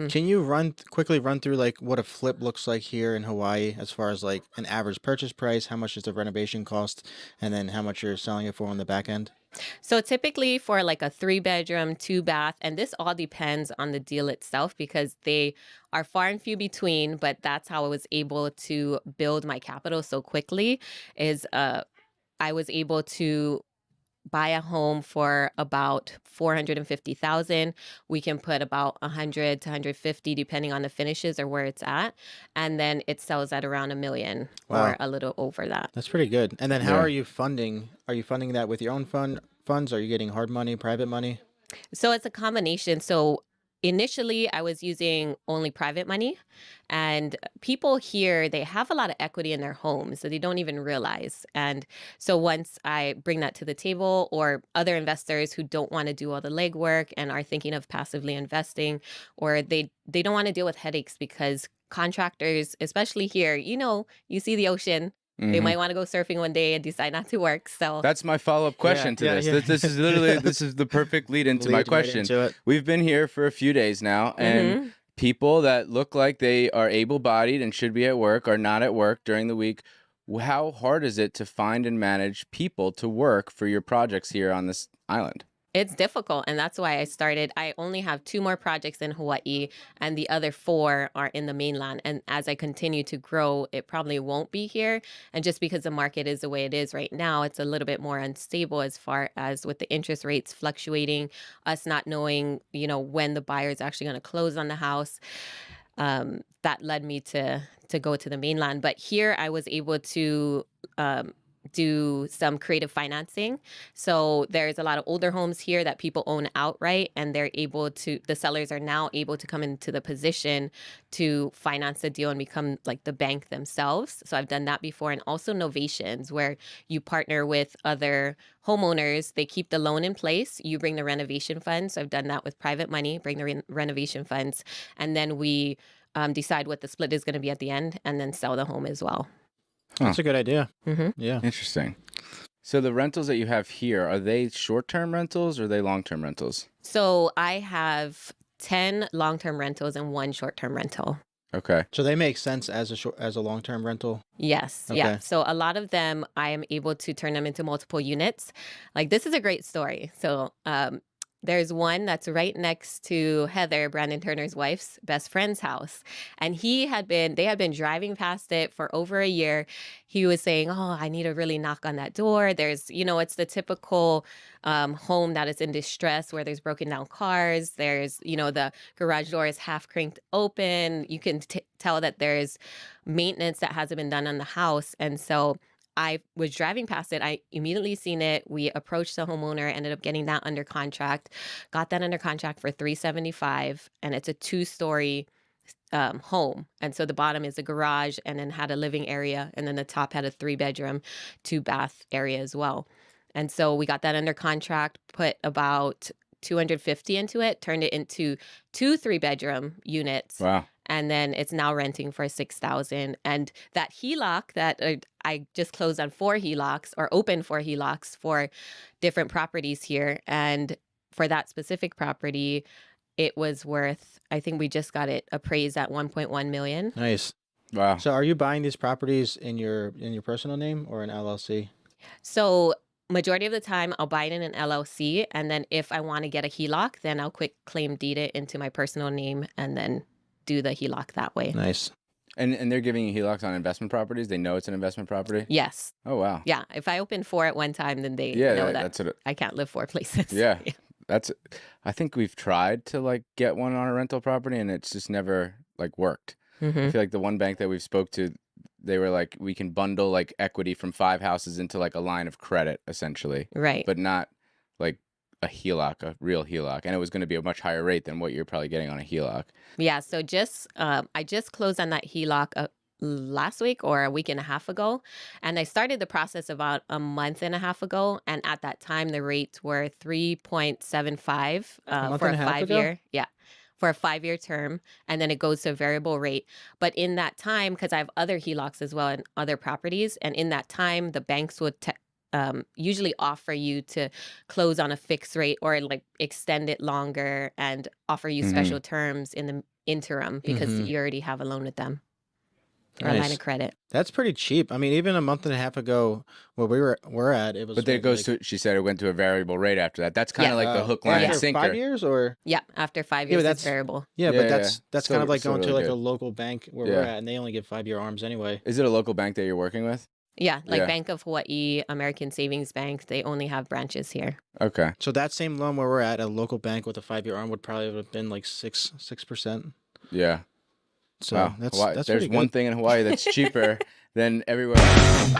Can you quickly run through like what a flip looks like here in Hawaii as far as like an average purchase price, how much does the renovation cost, and then how much you're selling it for on the back end? So typically for like a 3 bedroom, 2 bath, and this all depends on the deal itself because they are far and few between, but that's how I was able to build my capital so quickly is I was able to buy a home for about 450,000. We can put about 100 to 150 depending on the finishes or where it's at, and then it sells at around a million or Wow, a little over that. that's pretty good. And then how are Yeah. you funding? Are you funding that with your own funds? Are you getting hard money, private money? So it's a combination. So initially, I was using only private money, and people here, they have a lot of equity in their homes that they don't even realize. And so once I bring that to the table, or other investors who don't want to do all the legwork and are thinking of passively investing, or they don't want to deal with headaches because contractors, especially here, you see the ocean. They Hmm. might want to go surfing one day and decide not to work. So, That's my follow-up Yeah, question to yeah, this. yeah. This is literally this is the perfect lead into my Lead right question. into it. We've been here for a few days now, and mhm. people that look like they are able-bodied and should be at work are not at work during the week. How hard is it to find and manage people to work for your projects here on this island? It's difficult, and that's why I only have 2 more projects in Hawaii, and the other 4 are in the mainland, and as I continue to grow, it probably won't be here, and just because the market is the way it is right now, it's a little bit more unstable as far as with the interest rates fluctuating, us not knowing, when the buyer is actually gonna close on the house. That led me to go to the mainland. But here I was able to do some creative financing. So there's a lot of older homes here that people own outright, and the sellers are now able to come into the position to finance the deal and become like the bank themselves. So I've done that before, and also novations where you partner with other homeowners. They keep the loan in place. You bring the renovation funds. So I've done that with private money, bring the renovation funds, and then we decide what the split is going to be at the end, and then sell the home as well. Huh. That's a good idea. Hmm. Yeah. Interesting. So the rentals that you have here, are they short-term rentals or are they long-term rentals? So I have 10 long-term rentals and 1 short-term rental. Okay. So they make sense as a long-term rental. Yes, yeah. Okay. So a lot of them, I am able to turn them into multiple units. Like this is a great story. So there's one that's right next to Heather, Brandon Turner's wife's best friend's house, and they had been driving past it for over a year. He was saying, "Oh, I need to really knock on that door." It's the typical home that is in distress where there's broken down cars. The garage door is half cranked open. You can tell that there's maintenance that hasn't been done on the house. And so I was driving past it. I immediately seen it. We approached the homeowner, ended up getting that under contract, got that under contract for 375, and it's a 2-story home. And so the bottom is a garage and then had a living area, and then the top had a 3 bedroom, 2 bath area as well. And so we got that under contract, put about 250 into it, turned it into 2 3 bedroom units, Wow. and then it's now renting for 6,000. And that HELOC that I just closed on 4 HELOCs, or open 4 HELOCs for different properties here. And for that specific property, it was worth, I think we just got it appraised at 1.1 million. Nice. Wow. So are you buying these properties in your personal name or an LLC? So majority of the time I'll buy it in an LLC, and then if I want to get a HELOC, then I'll quick claim deed it into my personal name and then do the HELOC that way. Nice. And they're giving you HELOCs on investment properties? They know it's an investment property? Yes. Oh, wow. Yeah. If I open 4 at one time, then they Yeah, know that that's it. I can't live 4 places. Yeah. That's I think we've tried to like get one on a rental property and it's just never like worked. I Hmm. feel like the one bank that we've spoke to, they were like, we can bundle like equity from 5 houses into like a line of credit essentially, Right. but not like a HELOC, a real HELOC. And it was going to be a much higher rate than what you're probably getting on a HELOC. Yeah. So I just closed on that HELOC last week or a week and a half ago. And I started the process about a month and a half ago. And at that time, the rates were 3.75 A month for and a a half five ago? year. Yeah. For a 5-year term. And then it goes to a variable rate. But in that time, because I have other HELOCs as well and other properties, and in that time, the banks would usually offer you to close on a fixed rate or like extend it longer and offer you Hmm. special terms interim because hmm you already have a loan with them or a line Nice. of credit. That's pretty cheap. I mean, even a month and a half ago, where we're at, it was But then it what, goes like to, she said it went to a variable rate after that. That's kind Yeah. of like the hook, line, and Yeah. after sinker. 5 years, or Yeah, after 5 yeah, years, but it's that's variable. yeah, Yeah, but yeah. that's kind of like Still going to really like a good. local bank where we're Yeah. at, and they only give 5-year arms anyway. Is it a local bank that you're working with? Yeah, like Yeah. Bank of Hawaii, American Savings Bank, they only have branches here. Okay. So that same loan where we're at, a local bank with a 5-year arm would probably have been like 6%. Yeah. So Wow. that's Hawaii. that's There's pretty one good. thing in Hawaii that's cheaper than everywhere else.